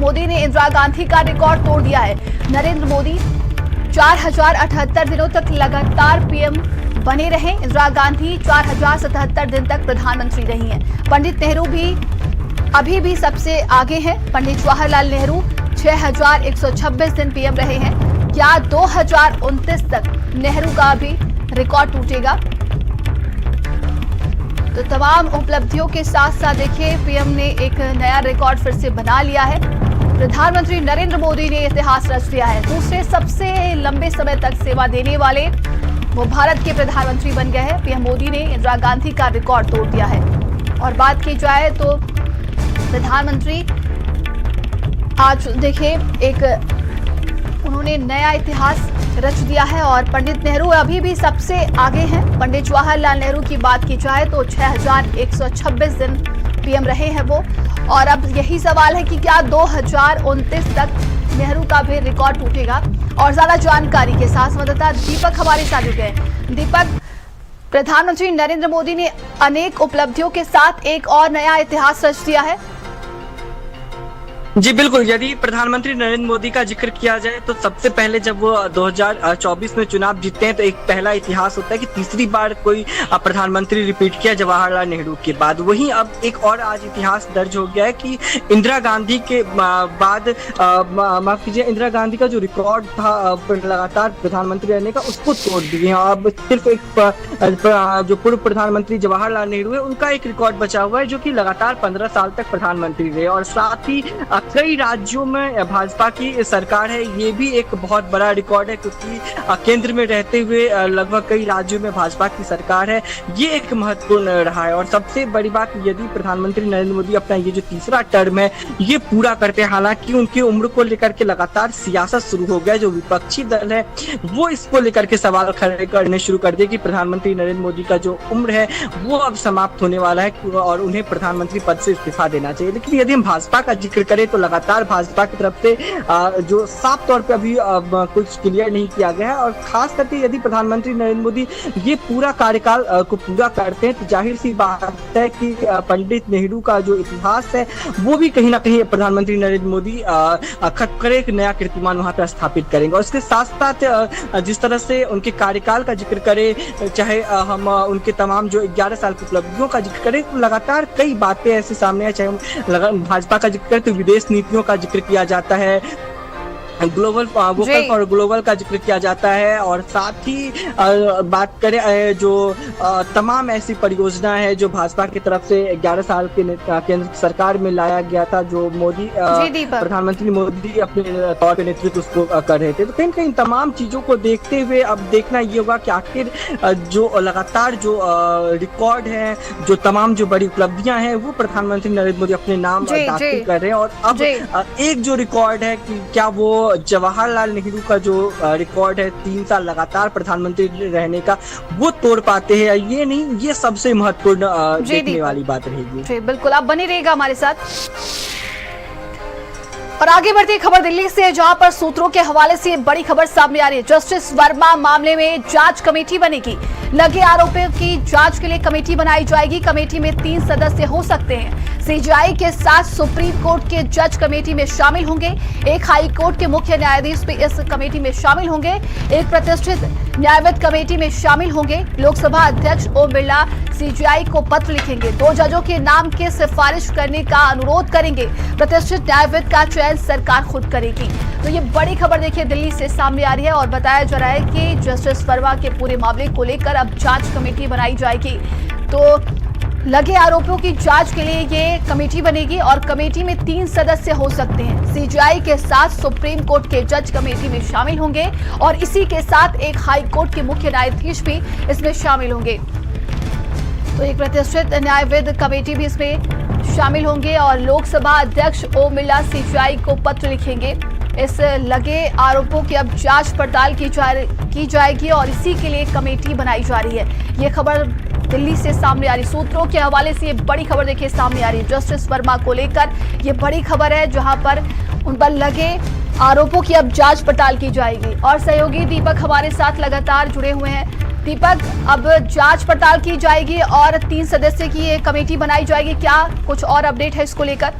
मोदी ने इंदिरा गांधी का रिकॉर्ड तोड़ दिया है। नरेंद्र मोदी 4078 दिनों तक लगातार पीएम बने रहे। इंदिरा गांधी 4077 दिन तक प्रधानमंत्री रही हैं। पंडित नेहरू भी अभी भी सबसे आगे हैं। पंडित जवाहरलाल नेहरू 6126 दिन पीएम रहे हैं। क्या 2029 तक नेहरू का भी रिकॉर्ड टूटेगा? तो तमाम उपलब्धियों के साथ साथ देखिए पीएम ने एक नया रिकॉर्ड फिर से बना लिया है। प्रधानमंत्री नरेंद्र मोदी ने इतिहास रच दिया है। दूसरे सबसे लंबे समय तक सेवा देने वाले वो भारत के प्रधानमंत्री बन गए हैं। पीएम मोदी ने इंदिरा गांधी का रिकॉर्ड तोड़ दिया है। और बात की जाए तो प्रधानमंत्री आज देखिए उन्होंने नया इतिहास रच दिया है और पंडित नेहरू अभी भी सबसे आगे हैं। पंडित जवाहरलाल नेहरू की बात की जाए तो 6126 दिन पीएम रहे हैं वो। और अब यही सवाल है कि क्या 2029 तक नेहरू का भी रिकॉर्ड टूटेगा? और ज्यादा जानकारी के साथ संवाददाता दीपक हमारे साथ जुड़ गए। दीपक, प्रधानमंत्री नरेंद्र मोदी ने अनेक उपलब्धियों के साथ एक और नया इतिहास रच दिया है। जी बिल्कुल, यदि प्रधानमंत्री नरेंद्र मोदी का जिक्र किया जाए तो सबसे पहले जब वो 2024 में चुनाव जीतते हैं तो एक पहला इतिहास होता है कि तीसरी बार कोई प्रधानमंत्री रिपीट किया जवाहरलाल नेहरू के बाद। वहीं अब एक और आज इतिहास दर्ज हो गया है कि इंदिरा गांधी के बाद माफ कीजिए, इंदिरा गांधी का जो रिकॉर्ड था लगातार प्रधानमंत्री रहने का उसको तोड़ दिए हैं। अब सिर्फ एक जो पूर्व प्रधानमंत्री जवाहरलाल नेहरू है उनका एक रिकॉर्ड बचा हुआ है जो कि लगातार 15 साल तक प्रधानमंत्री रहे। और साथ ही कई राज्यों में भाजपा की सरकार है, ये भी एक बहुत बड़ा रिकॉर्ड है क्योंकि केंद्र में रहते हुए लगभग कई राज्यों में भाजपा की सरकार है। ये एक महत्वपूर्ण रहा है। और सबसे बड़ी बात, यदि प्रधानमंत्री नरेंद्र मोदी अपना ये जो तीसरा टर्म है ये पूरा करते हैं, हालांकि उनकी उम्र को लेकर के लगातार सियासत शुरू हो गया, जो विपक्षी दल है वो इसको लेकर के सवाल खड़े करने शुरू कर दिए कि प्रधानमंत्री नरेंद्र मोदी का जो उम्र है वो अब समाप्त होने वाला है और उन्हें प्रधानमंत्री पद से इस्तीफा देना चाहिए। लेकिन यदि हम भाजपा का जिक्र करें तो लगातार भाजपा की तरफ से जो साफ तौर पे अभी कुछ क्लियर नहीं किया गया है। और खास करके यदि प्रधानमंत्री नरेंद्र मोदी ये पूरा कार्यकाल को पूरा करते हैं तो जाहिर सी बात है कि पंडित नेहरू का जो इतिहास है वो भी कहीं ना कहीं प्रधानमंत्री नरेंद्र मोदी खत्म करे, एक नया कीर्तिमान वहां पर स्थापित करेंगे। और उसके साथ साथ जिस तरह से उनके कार्यकाल का जिक्र करें, चाहे हम उनके तमाम जो 11 साल की उपलब्धियों का जिक्र करें, तो लगातार कई बातें ऐसी सामने आए। चाहे भाजपा का जिक्र करें तो विदेश नीतियों का जिक्र किया जाता है, ग्लोबल वोकल फॉर ग्लोबल का जिक्र किया जाता है। और साथ ही बात करें जो तमाम ऐसी परियोजना है जो भाजपा की तरफ से 11 साल के केंद्र सरकार में लाया गया था, जो मोदी प्रधानमंत्री मोदी अपने तौर पे नेतृत्व उसको कर रहे थे। तो कहीं कहीं तमाम चीजों को देखते हुए अब देखना ये होगा कि आखिर जो लगातार जो रिकॉर्ड है, जो तमाम जो बड़ी उपलब्धियां हैं वो प्रधानमंत्री नरेंद्र मोदी अपने नाम दाखिल कर रहे हैं। और अब एक जो रिकॉर्ड है कि क्या वो जवाहरलाल नेहरू का जो रिकॉर्ड है 3 साल लगातार प्रधानमंत्री रहने का वो तोड़ पाते हैं, ये नहीं, ये सबसे महत्वपूर्ण देखने वाली बात रहेगी। जी बिल्कुल, आप बने रहिएगा हमारे साथ। और आगे बढ़ती खबर दिल्ली से, जहां पर सूत्रों के हवाले से बड़ी खबर सामने आ रही है। जस्टिस वर्मा मामले में जांच कमेटी बनेगी। लगे आरोपियों की जांच के लिए कमेटी बनाई जाएगी। कमेटी में 3 सदस्य हो सकते हैं। सीजीआई के साथ सुप्रीम कोर्ट के जज कमेटी में शामिल होंगे। एक हाई कोर्ट के मुख्य न्यायाधीश भी इस कमेटी में शामिल होंगे। एक प्रतिष्ठित न्यायविद कमेटी में शामिल होंगे। लोकसभा अध्यक्ष ओम बिरला सीजीआई को पत्र लिखेंगे। 2 जजों के नाम की सिफारिश करने का अनुरोध करेंगे। प्रतिष्ठित न्यायविद का चयन सरकार खुद करेगी। तो ये बड़ी खबर देखिए दिल्ली से सामने आ रही है और बताया जा रहा है कि जस्टिस वर्मा के पूरे मामले को लेकर अब जांच कमेटी बनाई जाएगी। तो लगे आरोपियों की जांच के लिए ये कमेटी बनेगी और कमेटी में 3 सदस्य हो सकते हैं। सीजीआई के साथ सुप्रीम कोर्ट के जज कमेटी में शामिल होंगे और इसी के साथ एक हाई कोर्ट के मुख्य न्यायाधीश भी इसमें शामिल होंगे। तो एक प्रतिष्ठित न्यायविद कमेटी भी इसमें शामिल होंगे और लोकसभा अध्यक्ष ओम बिरला सीजीआई को पत्र लिखेंगे। इस लगे आरोपों की अब जांच पड़ताल की जाएगी और इसी के लिए कमेटी बनाई जा रही है। ये खबर दिल्ली से सामने आ रही, सूत्रों के हवाले से ये बड़ी खबर देखिए सामने आ रही है। जस्टिस वर्मा को लेकर ये बड़ी खबर है, जहां पर उन पर लगे आरोपों की अब जांच पड़ताल की जाएगी। और सहयोगी दीपक हमारे साथ लगातार जुड़े हुए हैं। दीपक, अब जांच पड़ताल की जाएगी और 3 सदस्य की ये कमेटी बनाई जाएगी, क्या कुछ और अपडेट है इसको लेकर?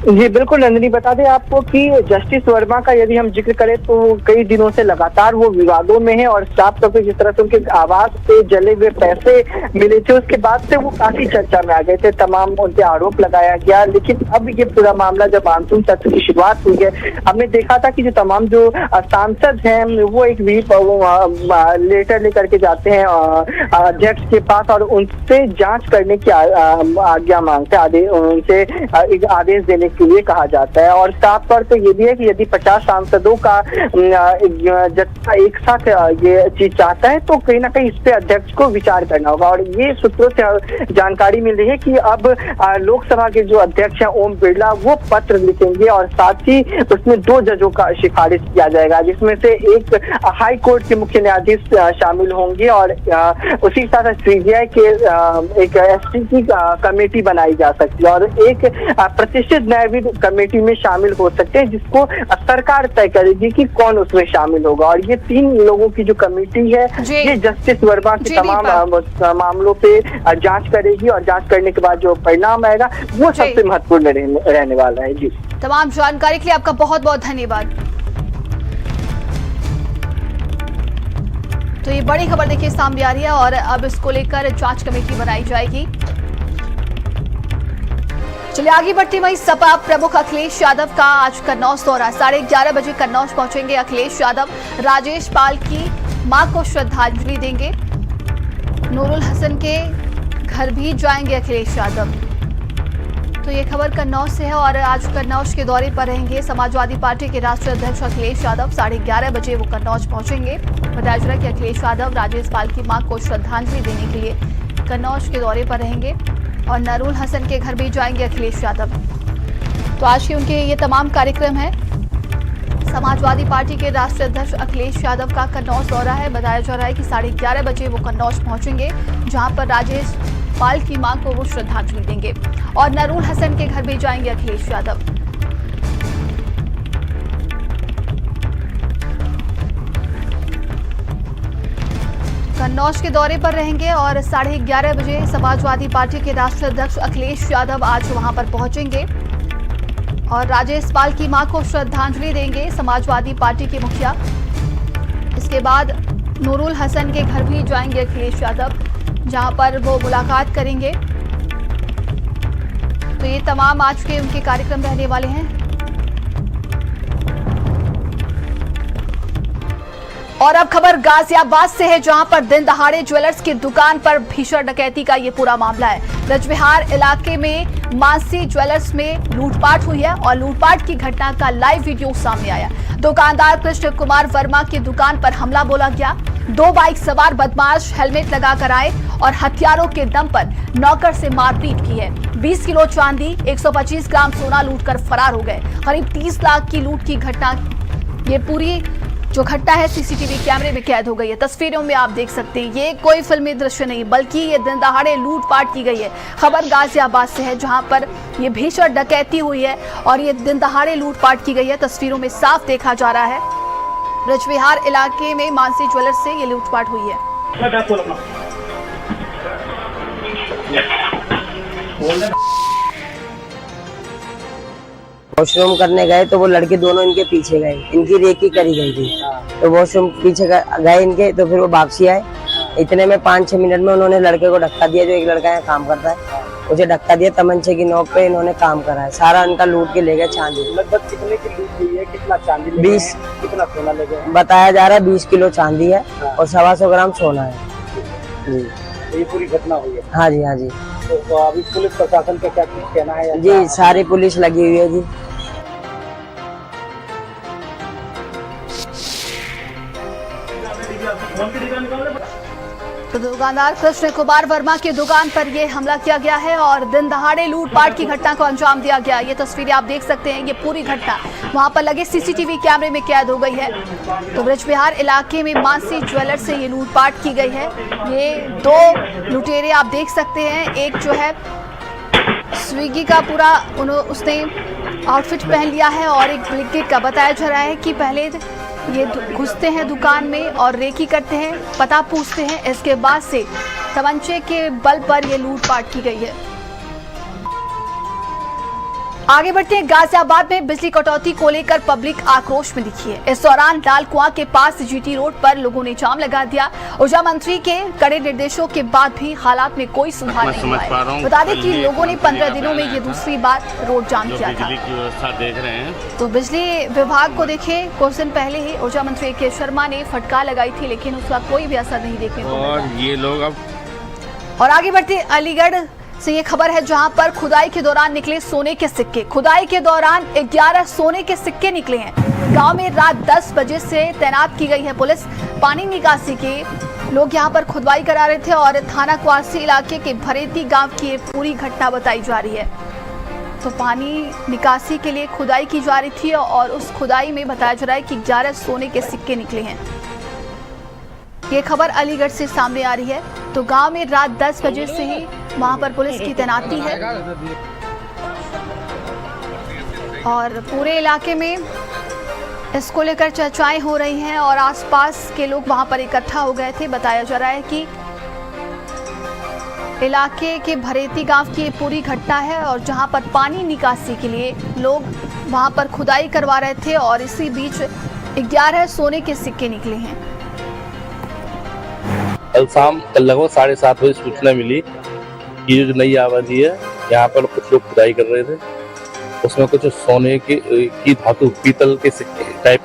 जी बिल्कुल नंदिनी, बता दें आपको कि जस्टिस वर्मा का यदि हम जिक्र करें तो कई दिनों से लगातार वो विवादों में है और साफ तौर पे जिस तरह से उनके आवास पे जले हुए पैसे मिले थे उसके बाद से वो काफी चर्चा में आ गए थे, तमाम उनके आरोप लगाया गया। लेकिन अब ये पूरा मामला जब मानसून सत्र की शुरुआत हुई है, हमने देखा था कि जो तमाम जो सांसद हैं वो एक लेटर लेकर के जाते हैं अध्यक्ष के पास और उनसे जाँच करने की आज्ञा मांगते, उनसे एक आदेश देने के लिए कहा जाता है। और साफ तौर पे ये भी है कि यदि 50 सांसदों का जत्था एक साथ ये चीज चाहता है तो कहीं ना कहीं इस पे अध्यक्ष को विचार करना होगा। और ये सूत्रों से जानकारी मिल रही है कि अब लोकसभा के जो अध्यक्ष हैं ओम बिरला वो पत्र लिखेंगे और साथ ही उसमें 2 जजों का सिफारिश किया जाएगा, जिसमें से एक हाई कोर्ट के मुख्य न्यायाधीश शामिल होंगे और उसी के साथ सीबीआई के एक एसटी की कमेटी बनाई जा सकती है और एक प्रतिष्ठित न्यायविद कमेटी में शामिल हो सकते हैं, जिसको सरकार तय करेगी कि कौन उसमें शामिल होगा। और ये 3 लोगों की जो कमेटी है ये जस्टिस वर्मा के तमाम मामलों पे जांच करेगी और जांच करने के बाद जो परिणाम आएगा वो सबसे महत्वपूर्ण रहने वाला है। जी, तमाम जानकारी के लिए आपका बहुत बहुत धन्यवाद। तो ये बड़ी खबर देखिए सामने आ रही है और अब इसको लेकर जांच कमेटी बनाई जाएगी। चलिए आगे बढ़ते वहीं सपा प्रमुख अखिलेश यादव का आज कन्नौज दौरा, 11:30 बजे कन्नौज पहुंचेंगे अखिलेश यादव। राजेश पाल की मां को श्रद्धांजलि देंगे। नूरुल हसन के घर भी जाएंगे अखिलेश यादव। तो ये खबर कन्नौज से है और आज कन्नौज के दौरे पर रहेंगे समाजवादी पार्टी के राष्ट्रीय अध्यक्ष अखिलेश यादव। 11:30 बजे वो कन्नौज पहुंचेंगे। बताया जा रहा है कि अखिलेश यादव राजेश पाल की मां को श्रद्धांजलि देने के लिए कन्नौज के दौरे पर रहेंगे और नूरुल हसन के घर भी जाएंगे अखिलेश यादव। तो आज के उनके ये तमाम कार्यक्रम हैं। समाजवादी पार्टी के राष्ट्रीय अध्यक्ष अखिलेश यादव का कन्नौज दौरा है। बताया जा रहा है कि 11:30 बजे वो कन्नौज पहुंचेंगे, जहां पर राजेश पाल की मां को वो श्रद्धांजलि देंगे और नूरुल हसन के घर भी जाएंगे अखिलेश यादव। कन्नौज के दौरे पर रहेंगे और 11:30 बजे समाजवादी पार्टी के राष्ट्रीय अध्यक्ष अखिलेश यादव आज वहां पर पहुंचेंगे और राजेश पाल की मां को श्रद्धांजलि देंगे समाजवादी पार्टी के मुखिया। इसके बाद नूरुल हसन के घर भी जाएंगे अखिलेश यादव, जहां पर वो मुलाकात करेंगे। तो ये तमाम आज के उनके कार्यक्रम रहने वाले हैं। और अब खबर गाजियाबाद से है, जहां पर दिन दहाड़े ज्वेलर्स की दुकान पर भीषण डकैती का ये पूरा मामला है। रजविहार इलाके में मानसी ज्वेलर्स में लूटपाट हुई है और लूटपाट की घटना का लाइव वीडियो सामने आया। दुकानदार कृष्ण कुमार वर्मा की दुकान पर हमला बोला गया। 2 बाइक सवार बदमाश हेलमेट लगाकर आए और हथियारों के दम पर नौकर से मारपीट की है। 20 किलो चांदी, 125 ग्राम सोना लूटकर फरार हो गए। करीब 30 लाख की लूट की घटना, ये पूरी जो घटना है सीसीटीवी कैमरे में कैद हो गई है। तस्वीरों में आप देख सकते हैं, ये कोई फिल्मी दृश्य नहीं बल्कि ये दिन दहाड़े लूटपाट की गई है। खबर गाजियाबाद से है, जहां पर ये भीषण डकैती हुई है और ये दिन दहाड़े लूटपाट की गई है। तस्वीरों में साफ देखा जा रहा है, रजविहार इलाके में मानसी ज्वेलर्स से ये लूटपाट हुई है। वॉशरूम करने गए तो वो लड़के दोनों इनके पीछे गए, इनकी रेकी करी गई थी। तो वॉशरूम पीछे गए इनके, तो फिर वो वापसी आए। इतने में 5-6 मिनट में उन्होंने लड़के को धक्का दिया, जो एक लड़का यहाँ काम करता है, उसे धक्का दिया। तमंचे की नोक पे इन्होंने काम करा है। सारा उनका लूट के ले गए चांदी। लगभग कितने की लूट हुई है, कितना चांदी 20, कितना सोना ले गए? बताया जा रहा है 20 किलो चांदी है और 125 ग्राम सोना है जी। ये पूरी घटना हुई है? हाँ जी, हाँ जी। तो अभी पुलिस प्रशासन का क्या कहना है? जी सारी पुलिस लगी हुई है जी। तो दुकानदार कृष्ण कुमार वर्मा की दुकान पर यह हमला किया गया है और दिन दहाड़े लूटपाट की घटना को अंजाम दिया गया। ये तस्वीरें आप देख सकते हैं, ये पूरी घटना वहां पर लगे सीसीटीवी कैमरे में कैद हो गई है। तो ब्रजविहार इलाके में मानसी ज्वेलर्स से ये लूटपाट की गई है। ये 2 लुटेरे आप देख सकते हैं, एक जो है स्विगी का पूरा उसने आउटफिट पहन लिया है और एक ब्लिंकिट का। बताया जा रहा है कि पहले ये घुसते हैं दुकान में और रेकी करते हैं, पता पूछते हैं, इसके बाद से तमंचे के बल पर ये लूटपाट की गई है। आगे बढ़ते हैं। गाजियाबाद में बिजली कटौती को लेकर पब्लिक आक्रोश में दिखी है। इस दौरान लाल कुआं के पास जीटी रोड पर लोगों ने जाम लगा दिया। ऊर्जा मंत्री के कड़े निर्देशों के बाद भी हालात में कोई सुधार नहीं हुआ है। बता दें कि लोगों ने 15 दिनों में ये दूसरी बार रोड जाम किया था। की व्यवस्था देख रहे हैं तो बिजली विभाग को देखें, कुछ दिन पहले ही ऊर्जा मंत्री के शर्मा ने फटकार लगाई थी, लेकिन उसका कोई भी असर नहीं देखने को और मिला। ये लोग अब और आगे बढ़ते अलीगढ़ से ये खबर है, जहां पर खुदाई के दौरान निकले सोने के सिक्के। खुदाई के दौरान 11 सोने के सिक्के निकले हैं। गांव में रात 10 बजे से तैनात की गई है पुलिस। पानी निकासी के लोग यहां पर खुदाई करा रहे थे और थाना क्वासी इलाके के भरेती गांव की ये पूरी घटना बताई जा रही है। तो पानी निकासी के लिए खुदाई की जा रही थी और उस खुदाई में बताया जा रहा है कि 11 सोने के सिक्के निकले हैं। ये खबर अलीगढ़ से सामने आ रही है। तो गांव में रात 10 बजे से ही वहां पर पुलिस की तैनाती है और पूरे इलाके में इसको लेकर चर्चाएं हो रही हैं और आसपास के लोग वहां पर इकट्ठा हो गए थे। बताया जा रहा है कि इलाके के भरेती गांव की ये पूरी घटना है और जहां पर पानी निकासी के लिए लोग वहां पर खुदाई करवा रहे थे और इसी बीच 11 सोने के सिक्के निकले हैं। कल लगभग 7:30 बजे सूचना मिली कि ये जो नई आबादी है यहाँ पर कुछ लोग खुदाई कर रहे थे, उसमें कुछ सोने की धातु पीतल के सिक्के टाइप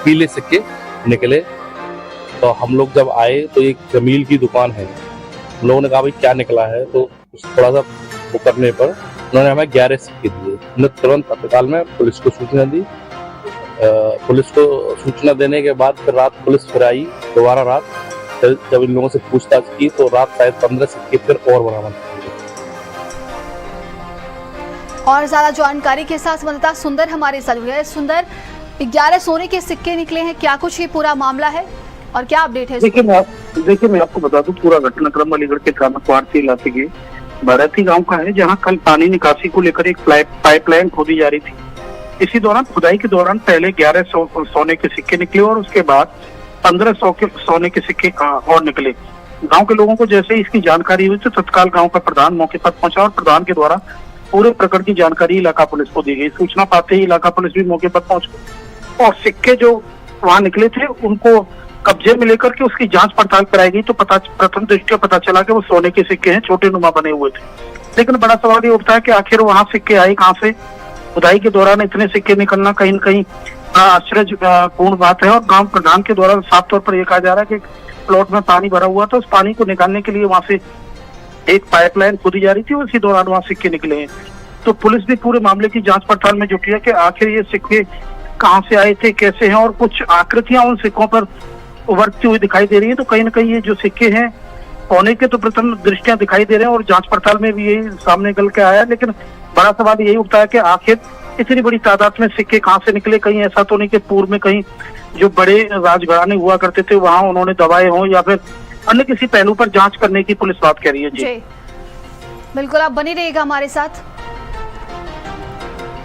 पीले सिक्के निकले। तो हम लोग जब आए तो एक जमील की दुकान है, लोगों ने कहा भाई क्या निकला है, तो थोड़ा सा वो करने पर उन्होंने हमें 11 सिक्के दिए। हमने तुरंत तत्काल में पुलिस को सूचना दी। पुलिस को सूचना देने के बाद फिर रात पुलिस फिर आई दोबारा रात, जब इन लोगों से पूछताछ की तो रात शायद 15 सिक्के फिर और बरामद किए। और ज्यादा जानकारी के साथ संवाददाता सुंदर हमारे साथ जुड़े हैं। सुंदर, 11 सोने के सिक्के निकले हैं, क्या कुछ ये पूरा मामला है और क्या अपडेट है? देखिए मैं आपको बता दूं, पूरा घटनाक्रम अलीगढ़ के थाना क्वासी इलाके के भरेती गांव का है, जहां कल पानी निकासी को लेकर एक पाइपलाइन खोदी जा रही थी। इसी दौरान खुदाई के दौरान पहले 11 सोने के सिक्के निकले और उसके बाद 1500 के सोने के सिक्के और निकले। गांव के लोगों को जैसे इसकी जानकारी हुई तो तत्काल गांव का प्रधान मौके पर पहुंचा और प्रधान के द्वारा पूरे प्रकरण की जानकारी इलाका पुलिस को दी गई। सूचना पाते ही इलाका पुलिस भी मौके पर पहुंच गई और सिक्के जो वहां निकले थे उनको कब्जे में लेकर के उसकी जांच पड़ताल कराई गई। तो प्रथम दृष्टया पता चला कि वो सोने के सिक्के हैं, छोटे नुमा बने हुए थे। लेकिन बड़ा सवाल ये उठता है कि आखिर वहां सिक्के आए कहाँ से? खुदाई के दौरान इतने सिक्के निकलना कहीं न कहीं आश्चर्यपूर्ण बात है और गांव प्रधान के द्वारा साफ तौर पर यह कहा जा रहा है कि प्लॉट में पानी भरा हुआ था, उस पानी को निकालने के लिए वहां से एक पाइपलाइन खोदी जा रही थी और इसी दौरान वहां सिक्के निकले हैं। तो पुलिस भी पूरे मामले की जांच पड़ताल में जुटी है कि आखिर ये सिक्के कहाँ से आए थे, कैसे हैं, और कुछ आकृतियां उन सिक्कों पर उभरती हुई दिखाई दे रही है। तो कहीं न कहीं ये जो सिक्के हैं सोने के तो प्रथम दृष्टियां दिखाई दे रहे हैं और जांच पड़ताल में भी यही सामने निकल के आया है। लेकिन बड़ा सवाल यही उठता है कि आखिर इतनी बड़ी तादाद में सिक्के कहाँ से निकले? कहीं ऐसा तो नहीं कि पूर्व में कहीं जो बड़े राजघराने हुआ करते थे वहां उन्होंने दबाए हों या फिर अन्य किसी पहलू पर जांच करने की पुलिस बात कह रही है। जी बिल्कुल, आप बनी रहिएगा हमारे साथ।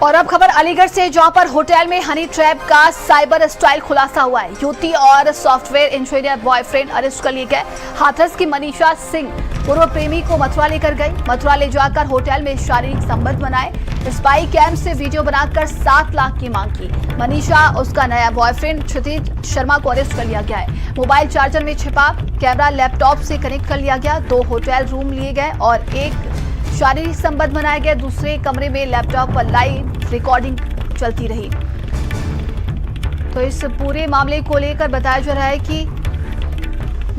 और अब खबर अलीगढ़ से, जहां पर होटल में हनी ट्रैप का साइबर स्टाइल खुलासा हुआ है। युवती और सॉफ्टवेयर इंजीनियर बॉयफ्रेंड अरेस्ट कर लिए गए। हाथरस की मनीषा सिंह पूर्व प्रेमी को मथुरा लेकर गई। मथुरा ले जाकर होटल में शारीरिक संबंध बनाए। स्पाई कैम से वीडियो बनाकर 7 लाख की मांग की। मनीषा उसका नया बॉयफ्रेंड क्षितिज शर्मा को अरेस्ट कर लिया गया है। मोबाइल चार्जर में छिपा कैमरा लैपटॉप से कनेक्ट कर लिया गया। 2 होटल रूम लिए गए और एक शारीरिक संबंध बनाए गए। दूसरे कमरे में लैपटॉप पर लाइव रिकॉर्डिंग चलती रही। तो इस पूरे मामले को लेकर बताया जा रहा है कि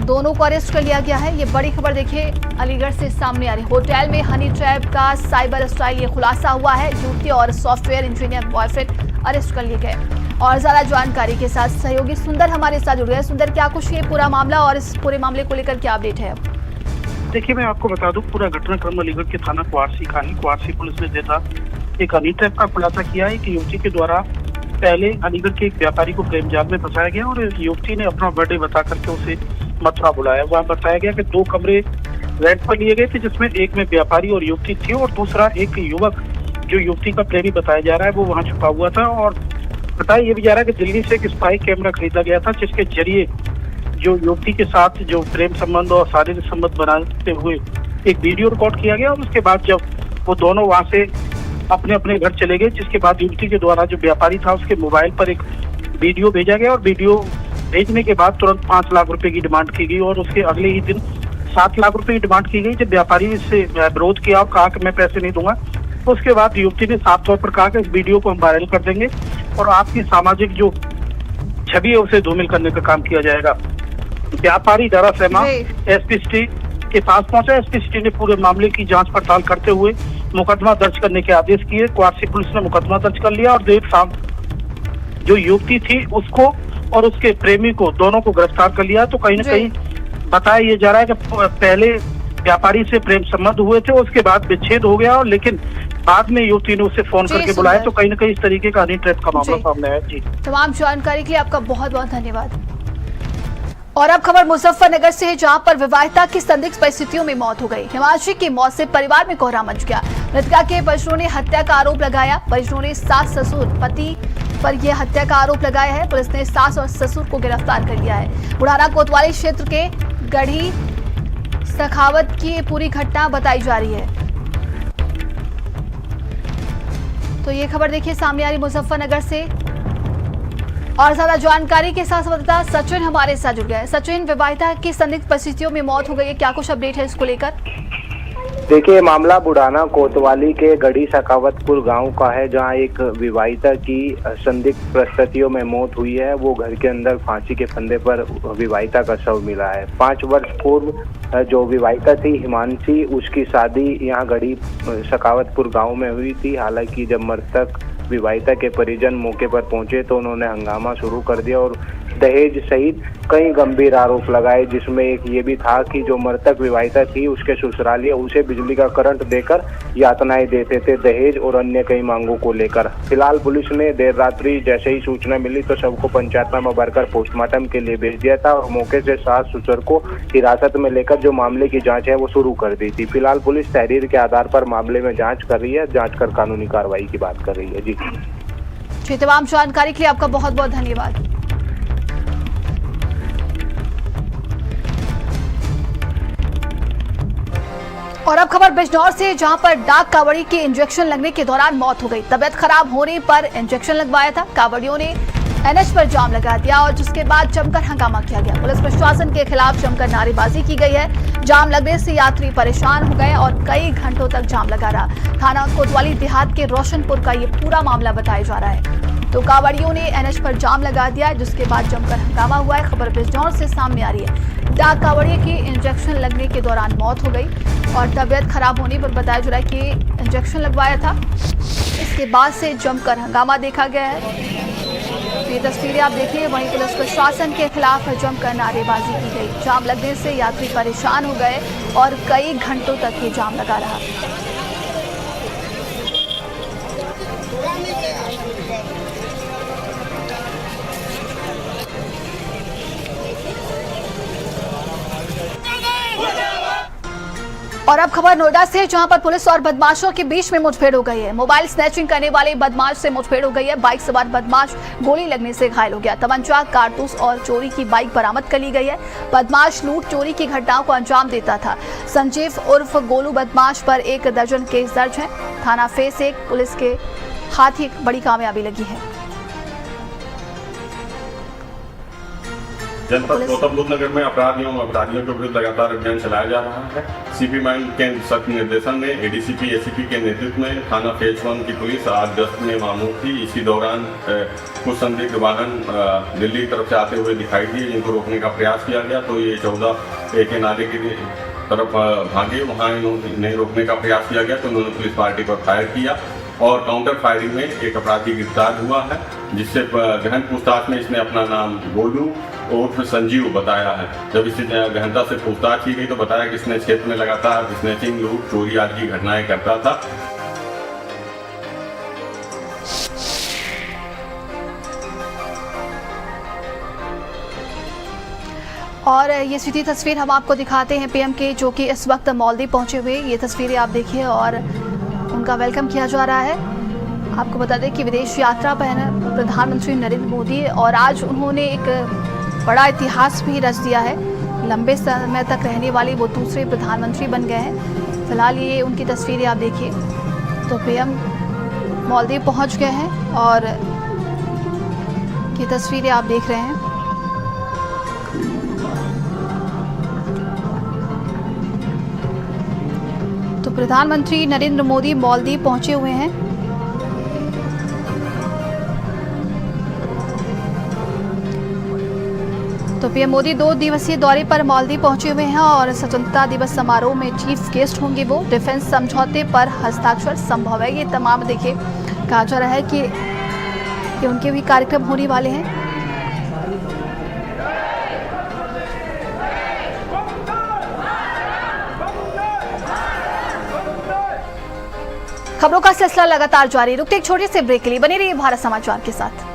दोनों को अरेस्ट कर लिया गया है। ये बड़ी खबर देखिए अलीगढ़ से सामने आ रही। होटल में हनी ट्रैप का साइबर स्टाइल ये खुलासा हुआ है। युवती और सॉफ्टवेयर इंजीनियर बॉयफ्रेंड अरेस्ट कर लिए गए। और ज्यादा जानकारी के साथ सहयोगी सुंदर हमारे साथ जुड़ गए। सुंदर, क्या कुछ ये पूरा मामला और इस पूरे मामले को लेकर क्या अपडेट है अब? देखिए मैं आपको बता दूं, पूरा घटनाक्रम अलीगढ़ के थाना क्वासी का है। क्वासी पुलिस ने देर रात एक हनी ट्रैप का खुलासा किया है कि युवती के द्वारा पहले अलीगढ़ के एक व्यापारी को प्रेम जाल में फंसाया गया और युवती ने अपना बर्थडे बता करके उसे मथुरा बुलाया। वहाँ बताया गया कि 2 कमरे रेंट पर लिए गए थे, जिसमें एक में व्यापारी और युवती थी और दूसरा एक युवक जो युवती का प्रेमी बताया जा रहा है वो वहाँ छुपा हुआ था। और बताया ये भी जा रहा है कि दिल्ली से एक स्पाई कैमरा खरीदा गया था, जिसके जरिए जो युवती के साथ जो प्रेम संबंध और शारीरिक संबंध बनाते हुए एक वीडियो रिकॉर्ड किया गया और उसके बाद जब वो दोनों वहाँ से अपने अपने घर चले गए, जिसके बाद युवती के द्वारा जो व्यापारी था उसके मोबाइल पर एक वीडियो भेजा गया और वीडियो भेजने के बाद तुरंत 5 लाख रुपए की डिमांड की गई और उसके अगले ही दिन 7 लाख रुपए की डिमांड की गई। जब व्यापारी ने इससे विरोध किया और कहा कि मैं पैसे नहीं दूंगा, तो उसके बाद युवती ने साफ तौर पर कहा कि इस वीडियो को हम वायरल कर देंगे और आपकी सामाजिक जो छवि है उसे धूमिल करने का काम किया जाएगा। व्यापारी डरा सहमा एसपी सिटी के पास पहुंचा। एसपी सिटी ने पूरे मामले की जांच पड़ताल करते हुए मुकदमा दर्ज करने के आदेश किए। क्वार्सी पुलिस ने मुकदमा दर्ज कर लिया और देर शाम जो युवती थी उसको और उसके प्रेमी को दोनों को गिरफ्तार कर लिया। तो कहीं न कहीं बताया ये जा रहा है कि पहले व्यापारी से प्रेम संबंध हुए थे, उसके बाद विच्छेद हो गया और लेकिन बाद में युवती ने उसे फोन करके बुलाया। तो कहीं न कहीं इस तरीके का हनी ट्रैप का मामला सामने आया। जी, तमाम जानकारी के लिए आपका बहुत बहुत धन्यवाद। और अब खबर मुजफ्फरनगर से है, जहां पर विवाहिता की संदिग्ध परिस्थितियों में मौत हो गई। हिमांशी की मौत से परिवार में कोहराम मच गया। मृतका के परिजनों ने हत्या का आरोप लगाया। परिजनों ने सास ससुर पति पर यह हत्या का आरोप लगाया है। पुलिस ने सास और ससुर को गिरफ्तार कर लिया है। बुढ़ाना कोतवाली क्षेत्र के गढ़ी सखावत की पूरी घटना बताई जा रही है। तो ये खबर देखिए सामने आ रही मुजफ्फरनगर से। और ज्यादा जानकारी के साथ संवाददाता सचिन हमारे साथ जुड़ गए। सचिन, विवाहिता की संदिग्ध परिस्थितियों में मौत हो गई है, क्या कुछ अपडेट है इसको लेकर? देखिए, मामला बुढ़ाना कोतवाली के गढ़ी सखावतपुर गांव का है, जहां एक विवाहिता की संदिग्ध परिस्थितियों में मौत हुई है। वो घर के अंदर फांसी के फंदे पर विवाहिता का शव मिला है। 5 वर्ष पूर्व जो विवाहिता थी हिमांशी, उसकी शादी यहां गढ़ी सखावतपुर गांव में हुई थी। हालांकि जब मृतक विवाहिता के परिजन मौके पर पहुंचे तो उन्होंने हंगामा शुरू कर दिया और दहेज सहित कई गंभीर आरोप लगाए, जिसमें एक ये भी था कि जो मृतक विवाहिता थी उसके ससुरालिया उसे बिजली का करंट देकर यातनाएं देते थे दहेज और अन्य कई मांगों को लेकर। फिलहाल पुलिस ने देर रात्रि जैसे ही सूचना मिली तो शव को पंचायत में भरकर पोस्टमार्टम के लिए भेज दिया था और मौके से सास ससुर को हिरासत में लेकर जो मामले की जाँच है वो शुरू कर दी थी। फिलहाल पुलिस तहरीर के आधार पर मामले में जाँच कर रही है, जाँच कर कानूनी कार्रवाई की बात कर रही है। जी, तमाम जानकारी के लिए आपका बहुत बहुत धन्यवाद। और अब खबर बिजनौर से, जहां पर डाक कावड़ी के इंजेक्शन लगने के दौरान मौत हो गई। तबियत खराब होने पर इंजेक्शन लगवाया था। कावड़ियों ने एनएच पर जाम लगा दिया और जिसके बाद जमकर हंगामा किया गया। पुलिस प्रशासन के खिलाफ जमकर नारेबाजी की गई है। जाम लगने से यात्री परेशान हो गए और कई घंटों तक जाम लगा रहा। थाना कोतवाली देहात के रोशनपुर का ये पूरा मामला बताया जा रहा है। तो कावड़ियों ने एनएच पर जाम लगा दिया, जिसके बाद जमकर हंगामा हुआ है। खबर बिजनौर से सामने आ रही है। डाक कावड़िए की इंजेक्शन लगने के दौरान मौत हो गई और तबियत खराब होने पर बताया जा रहा है कि इंजेक्शन लगवाया था। इसके बाद से जमकर हंगामा देखा गया है। ये तस्वीरें आप देखिए। वहीं पुलिस प्रशासन के खिलाफ जमकर नारेबाजी की गई। जाम लगने से यात्री परेशान हो गए और कई घंटों तक ये जाम लगा रहा। और अब खबर नोएडा से, जहां पर पुलिस और बदमाशों के बीच में मुठभेड़ हो गई है। मोबाइल स्नैचिंग करने वाले बदमाश से मुठभेड़ हो गई है। बाइक सवार बदमाश गोली लगने से घायल हो गया। तमंचा, कारतूस और चोरी की बाइक बरामद कर ली गई है। बदमाश लूट चोरी की घटनाओं को अंजाम देता था। संजीव उर्फ गोलू बदमाश पर 1 दर्जन केस दर्ज है। थाना फेस 1 पुलिस के हाथ ही बड़ी कामयाबी लगी है। जनपद गौतमबुद्ध नगर में अपराधियों के विरुद्ध लगातार अभियान चलाया जा रहा है। सीपी माइंड के सख्त निर्देशन में एडीसीपी एसीपी के नेतृत्व में थाना फेज 1 की पुलिस आज गश्त में मामूर थी। इसी दौरान कुछ संदिग्ध वाहन दिल्ली की तरफ से आते हुए दिखाई दिए, जिनको रोकने का प्रयास किया गया तो ये 14 एक नाले की तरफ भागे। वहाँ इन्हें रोकने का प्रयास किया गया तो उन्होंने पुलिस पार्टी पर फायर किया और काउंटर फायरिंग में एक अपराधी गिरफ्तार हुआ है, जिससे गहन पूछताछ में इसने अपना नाम गोलू उर्फ संजीव बताया है। जब इससे गहनता से पूछताछ की गई तो बताया कि इसने क्षेत्र में लगातार स्नैचिंग, लूट, चोरी आदि की घटनाएं करता था। और ये सीधी तस्वीर हम आपको दिखाते हैं पीएम के, जो कि इस वक्त मालदीव पहुंचे हुए। ये तस्वीरें आप देखिए और उनका वेलकम किया जा रहा है। आपको बता दें कि विदेश यात्रा पर है प्रधानमंत्री नरेंद्र मोदी और आज उन्होंने एक बड़ा इतिहास भी रच दिया है। लंबे समय तक रहने वाले वो दूसरे प्रधानमंत्री बन गए हैं। फिलहाल ये उनकी तस्वीरें आप देखिए। तो पीएम मालदीव पहुंच गए हैं और ये तस्वीरें आप देख रहे हैं। तो प्रधानमंत्री नरेंद्र मोदी मालदीव पहुंचे हुए हैं। तो पीएम मोदी 2 दिवसीय दौरे पर मालदीव पहुंचे हुए हैं और स्वतंत्रता दिवस समारोह में चीफ गेस्ट होंगे वो। डिफेंस समझौते पर हस्ताक्षर संभव है। ये तमाम देखिए कहा जा रहा है कि उनके भी कार्यक्रम होने वाले हैं। खबरों का सिलसिला लगातार जारी। रुकते एक छोटे से ब्रेक के लिए बने रहिए भारत समाचार के साथ।